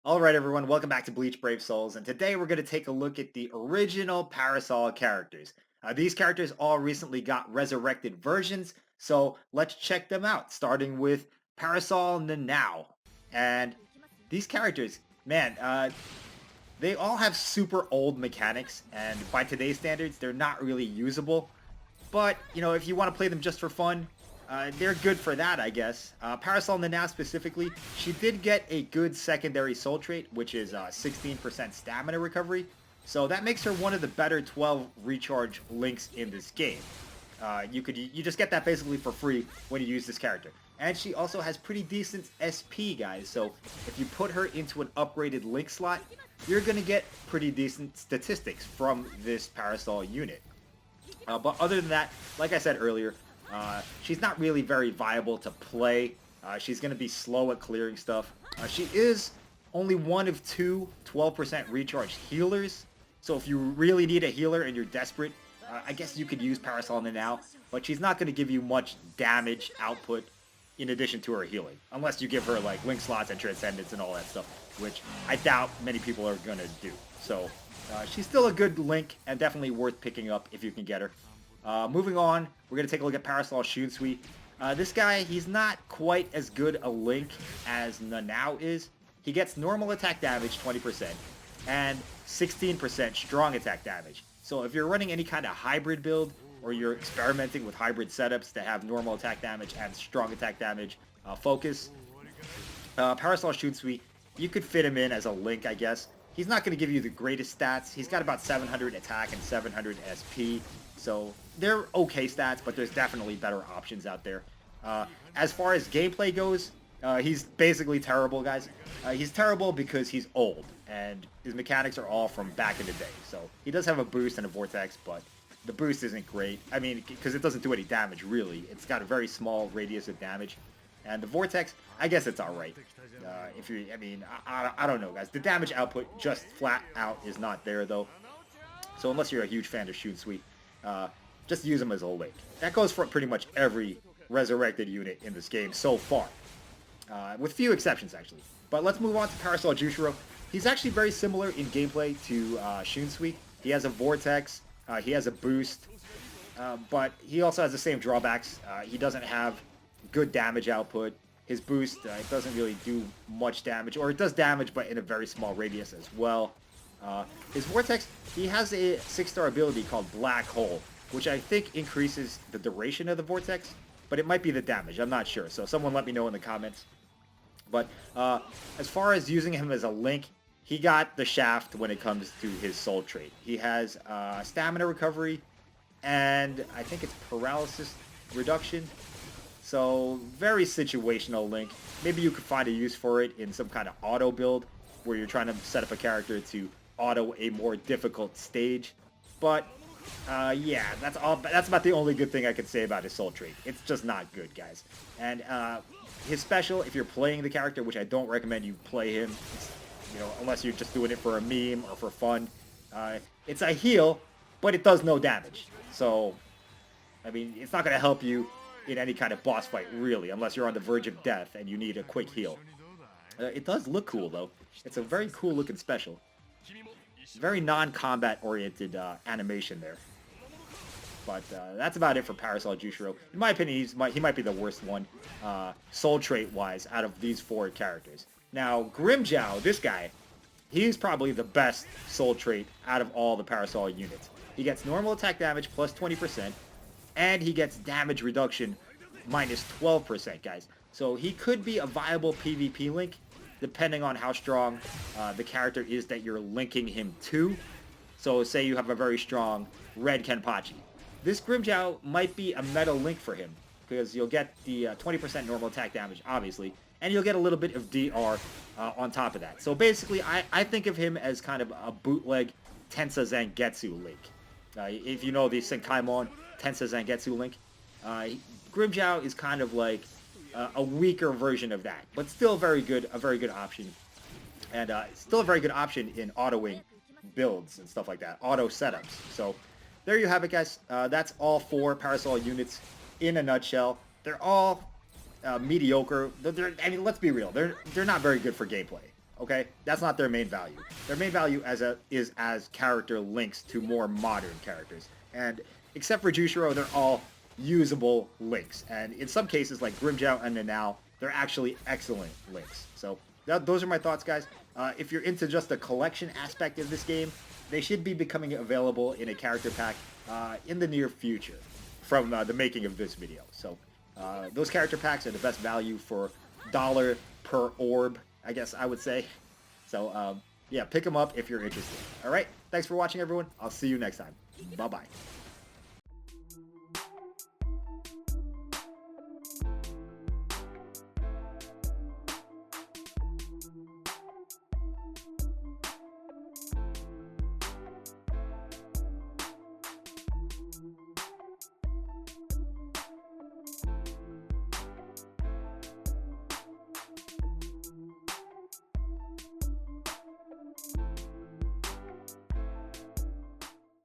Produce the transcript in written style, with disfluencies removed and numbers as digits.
Alright everyone, welcome back to Bleach Brave Souls, and today we're going to take a look at the original Parasol characters. These characters all recently got resurrected versions, so let's check them out, starting with Parasol Nnoitra. And these characters, man, they all have super old mechanics, and by today's standards, they're not really usable. But, if you want to play them just for fun, they're good for that, I guess. Parasol Nnoitra specifically, she did get a good secondary soul trait, which is 16% stamina recovery. So that makes her one of the better 12 recharge links in this game. You just get that basically for free when you use this character. And she also has pretty decent SP, guys. So if you put her into an upgraded link slot, you're going to get pretty decent statistics from this Parasol unit. But other than that, like I said earlier, she's not really very viable to play. She's going to be slow at clearing stuff. She is only one of two 12% recharge healers. So if you really need a healer and you're desperate, I guess you could use Parasol Nnoitra, but she's not going to give you much damage output in addition to her healing. Unless you give her like link slots and transcendence and all that stuff, which I doubt many people are going to do. So she's still a good link and definitely worth picking up if you can get her. Moving on, we're going to take a look at Parasol Shunsui. This guy, he's not quite as good a link as Nnoitra is. He gets normal attack damage 20% and 16% strong attack damage. So if you're running any kind of hybrid build or you're experimenting with hybrid setups that have normal attack damage and strong attack damage focus, Parasol Shunsui, you could fit him in as a link, I guess. He's not going to give you the greatest stats. He's got about 700 attack and 700 SP. So they're okay stats, but there's definitely better options out there. As far as gameplay goes, he's basically terrible, guys. He's terrible because he's old, and his mechanics are all from back in the day. So he does have a boost and a vortex, but the boost isn't great. I mean, because it doesn't do any damage, really. It's got a very small radius of damage. And the vortex, I guess it's alright. I don't know, guys. The damage output just flat out is not there, though. So unless you're a huge fan of Shunsui, just use him as a link. That goes for pretty much every resurrected unit in this game so far. With few exceptions, actually. But let's move on to Parasol Jushiro. He's actually very similar in gameplay to Shunsui. He has a vortex, he has a boost, but he also has the same drawbacks. He doesn't have good damage output. His boost, it doesn't really do much damage, or it does damage, but in a very small radius as well. His vortex, he has a 6-star ability called Black Hole, which I think increases the duration of the vortex, but it might be the damage. I'm not sure, so someone let me know in the comments. But as far as using him as a link, he got the shaft when it comes to his soul trait. He has stamina recovery, and I think it's paralysis reduction. So, very situational link. Maybe you could find a use for it in some kind of auto build where you're trying to set up a character to auto a more difficult stage. But, yeah, that's about the only good thing I can say about his soul trait. It's just not good, guys. And his special, if you're playing the character, which I don't recommend you play him, unless you're just doing it for a meme or for fun, it's a heal, but it does no damage. So, I mean, it's not going to help you in any kind of boss fight, really, unless you're on the verge of death and you need a quick heal. It does look cool, though. It's a very cool-looking special. Very non-combat oriented animation there. But that's about it for Parasol Jushiro. In my opinion, he might be the worst one, soul trait-wise, out of these 4 characters. Now, Grimmjow, this guy, he's probably the best soul trait out of all the Parasol units. He gets normal attack damage plus 20%, and he gets damage reduction minus 12%, guys. So he could be a viable PvP link, depending on how strong the character is that you're linking him to. So say you have a very strong red Kenpachi. This Grimmjow might be a meta link for him, because you'll get the 20% normal attack damage, obviously, and you'll get a little bit of DR on top of that. So basically, I think of him as kind of a bootleg Tensa Zangetsu link. If you know the Senkaimon Tensa Zangetsu link, Grimmjow is kind of like a weaker version of that, but still a very good option, and still a very good option in autoing builds and stuff like that, auto setups. So there you have it, guys. That's all 4 Parasol units in a nutshell. They're all mediocre. I mean, let's be real. They're not very good for gameplay. Okay, that's not their main value. Their main value is as character links to more modern characters. And except for Jushiro, they're all usable links. And in some cases, like Grimmjow and Nanao, they're actually excellent links. So those are my thoughts, guys. If you're into just the collection aspect of this game, they should be becoming available in a character pack in the near future from the making of this video. So those character packs are the best value for $1 per orb, I guess I would say. So yeah, pick them up if you're interested. All right, thanks for watching, everyone. I'll see you next time. Bye-bye.